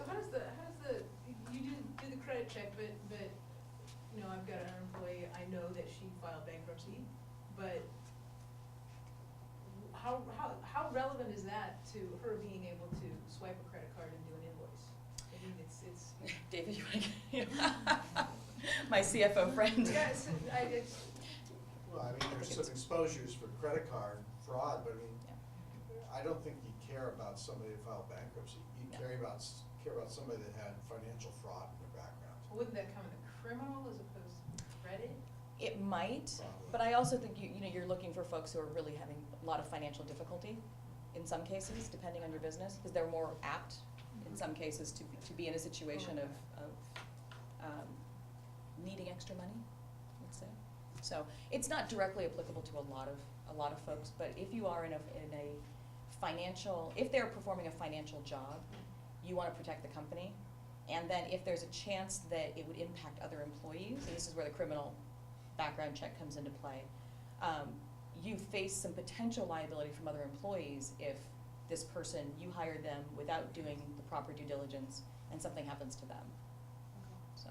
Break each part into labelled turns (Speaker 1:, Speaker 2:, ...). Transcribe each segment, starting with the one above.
Speaker 1: So how does the, you do the credit check, but, you know, I've got an employee, I know that she filed bankruptcy, but how relevant is that to her being able to swipe a credit card and do an invoice? I mean, it's.
Speaker 2: David, you want to, my CFO friend.
Speaker 1: Yeah,
Speaker 3: Well, I mean, there's some exposures for credit card fraud, but I mean,
Speaker 2: Yeah.
Speaker 3: I don't think you care about somebody that filed bankruptcy. You
Speaker 2: No.
Speaker 3: care about somebody that had financial fraud in their background.
Speaker 1: Wouldn't that come in the criminal as opposed to credit?
Speaker 2: It might,
Speaker 3: Probably.
Speaker 2: but I also think you know, you're looking for folks who are really having a lot of financial difficulty in some cases, depending on your business, because they're more apt in some cases to be in a situation of needing extra money, let's say. So it's not directly applicable to a lot of folks, but if you are in a financial, if they're performing a financial job, you want to protect the company. And then if there's a chance that it would impact other employees, and this is where the criminal background check comes into play, you face some potential liability from other employees if this person, you hired them without doing the proper due diligence and something happens to them. So.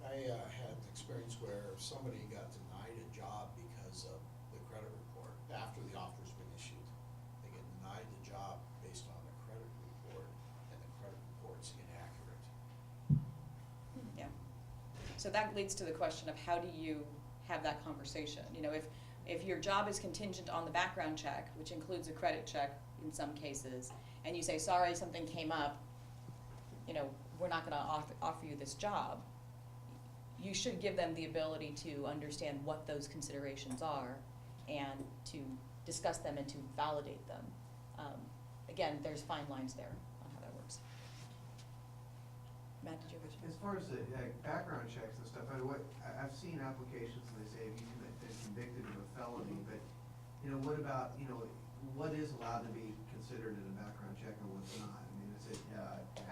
Speaker 3: I had experience where somebody got denied a job because of the credit report after the offer's been issued. They get denied the job based on the credit report, and the credit report's inaccurate.
Speaker 2: Yeah. So that leads to the question of how do you have that conversation? You know, if your job is contingent on the background check, which includes a credit check in some cases, and you say, sorry, something came up, you know, we're not going to offer you this job, you should give them the ability to understand what those considerations are and to discuss them and to validate them. Again, there's fine lines there on how that works. Matt, did you have a question?
Speaker 4: As far as the background checks and stuff, I've seen applications and they say if you've been convicted of a felony, but, you know, what about, you know, what is allowed to be considered in a background check and what's not? I mean, is it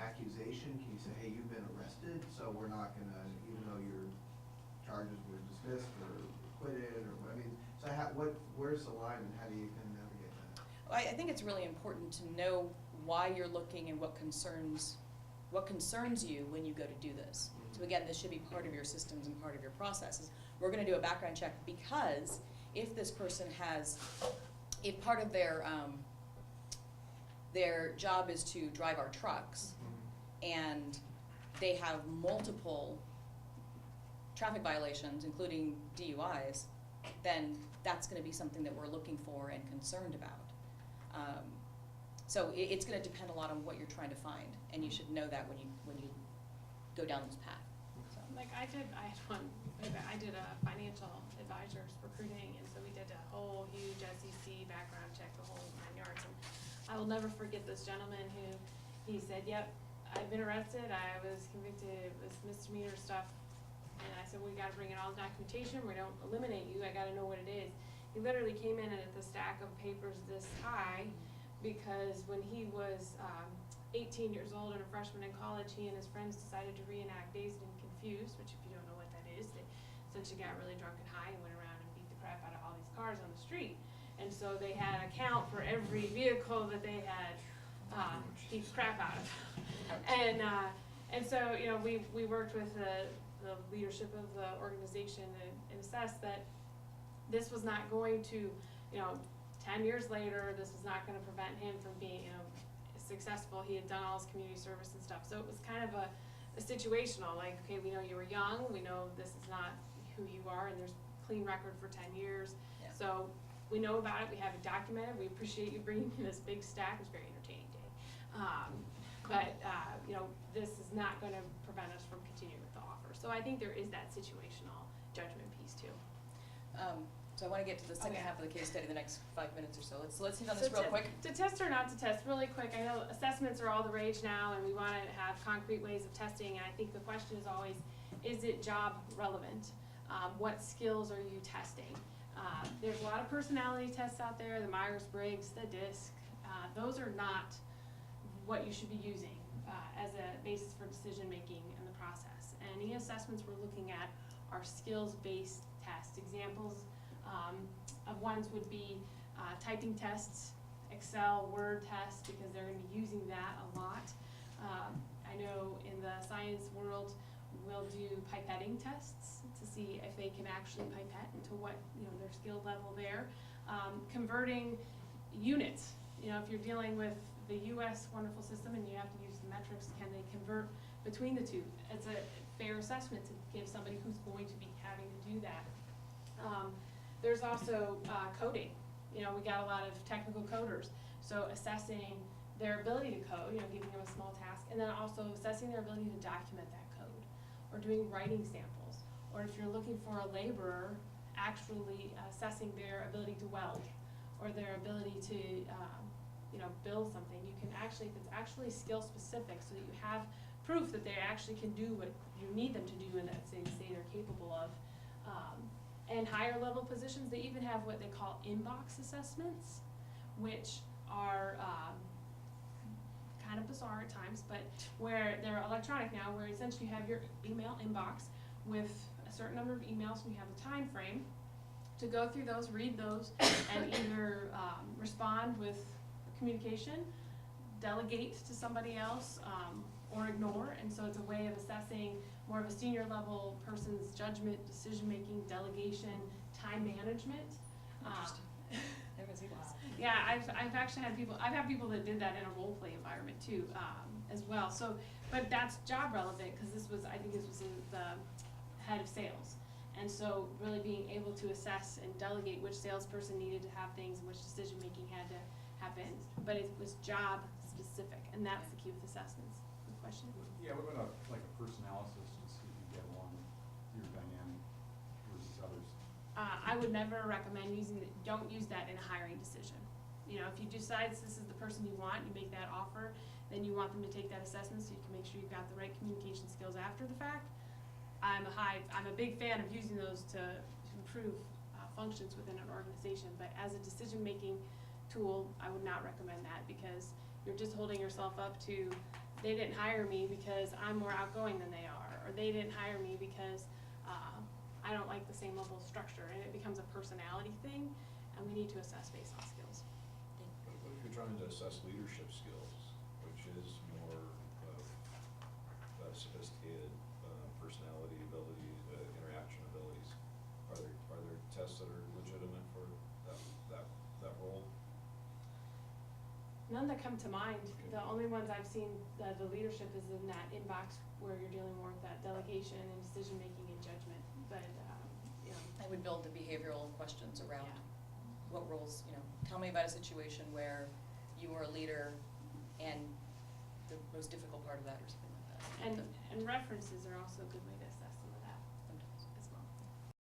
Speaker 4: accusation? Can you say, hey, you've been arrested, so we're not gonna, even though your charges were dismissed or acquitted, or, I mean, so where's the line and how do you kind of navigate that?
Speaker 2: I think it's really important to know why you're looking and what concerns you when you go to do this. So again, this should be part of your systems and part of your processes. We're going to do a background check because if this person if part of their job is to drive our trucks and they have multiple traffic violations, including DUIs, then that's going to be something that we're looking for and concerned about. So it's going to depend a lot on what you're trying to find, and you should know that when you go down this path. So.
Speaker 5: Like I did a financial advisors recruiting, and so we did a whole huge SEC background check, the whole 9 yards. And I will never forget this gentleman who he said, "Yep, I've been arrested. I was convicted of this misdemeanor stuff." And I said, "We got to bring in all the documentation. We don't eliminate you. I got to know what it is." He literally came in at the stack of papers this high because when he was 18 years old and a freshman in college, he and his friends decided to reenact Dazed and Confused, which if you don't know what that is, they essentially got really drunk and high and went around and beat the crap out of all these cars on the street. And so they had a count for every vehicle that they had beat the crap out of. And so, you know, we worked with the leadership of the organization and assessed that this was not going to, you know, 10 years later, this was not going to prevent him from being, you know, successful. He had done all his community service and stuff. So it was kind of a situational, like, okay, we know you were young, we know this is not who you are, and there's a clean record for 10 years.
Speaker 2: Yeah.
Speaker 5: So we know about it, we have it documented, we appreciate you bringing me this big stack. It was a very entertaining day. You know, this is not going to prevent us from continuing with the offer. So I think there is that situational judgment piece too.
Speaker 2: So I want to get to the second
Speaker 5: Okay.
Speaker 2: half of the case study in the next 5 minutes or so. Let's hit on this real quick.
Speaker 5: To test or not to test, really quick, I know assessments are all the rage now and we want to have concrete ways of testing, and I think the question is always, is it job relevant? What skills are you testing? There's a lot of personality tests out there, the Myers-Briggs, the DISC. Those are not what you should be using as a basis for decision making in the process. Any assessments we're looking at are skills-based tests. Examples of ones would be typing tests, Excel, Word tests, because they're going to be using using that a lot. I know in the science world, we'll do pipetting tests to see if they can actually pipette and to what, their skill level there. Converting units, if you're dealing with the US wonderful system and you have to use the metrics, can they convert between the two? It's a fair assessment to give somebody who's going to be having to do that. There's also coding. We got a lot of technical coders, so assessing their ability to code, giving them a small task, and then also assessing their ability to document that code, or doing writing samples, or if you're looking for a laborer, actually assessing their ability to weld, or their ability to build something. You can actually, if it's actually skill specific, so that you have proof that they actually can do what you need them to do and that they say they're capable of. And higher level positions, they even have what they call inbox assessments, which are kind of bizarre at times, but where they're electronic now, where essentially you have your email inbox with a certain number of emails and you have a time frame to go through those, read those, and either respond with communication, delegate to somebody else, or ignore. And so it's a way of assessing more of a senior level person's judgment, decision making, delegation, time management.
Speaker 2: Interesting. Never seen this.
Speaker 5: Yeah, I've actually had people, I've had people that did that in a role play environment too, as well. So, but that's job relevant, because I think this was the head of sales. And so really being able to assess and delegate which salesperson needed to have things and which decision making had to happen. But it was job specific, and that's the key with assessments. Good question?
Speaker 6: Yeah, what about like a personality to see if you get along with your dynamic versus others?
Speaker 5: I would never recommend don't use that in a hiring decision. If you decide this is the person you want, you make that offer, then you want them to take that assessment so you can make sure you've got the right communication skills after the fact. I'm a big fan of using those to improve functions within an organization, but as a decision-making tool, I would not recommend that, because you're just holding yourself up to, they didn't hire me because I'm more outgoing than they are, or they didn't hire me because I don't like the same level of structure, and it becomes a personality thing, and we need to assess based on skills.
Speaker 7: What if you're trying to assess leadership skills, which is more sophisticated personality abilities, interaction abilities? Are there tests that are legitimate for that role?
Speaker 5: None that come to mind. The only ones I've seen, the leadership is in that inbox where you're dealing more with that delegation and decision making and judgment. But
Speaker 2: I would build the behavioral questions around
Speaker 5: Yeah.
Speaker 2: what roles, tell me about a situation where you were a leader and the most difficult part of that or something like that.
Speaker 5: and references are also a good way to assess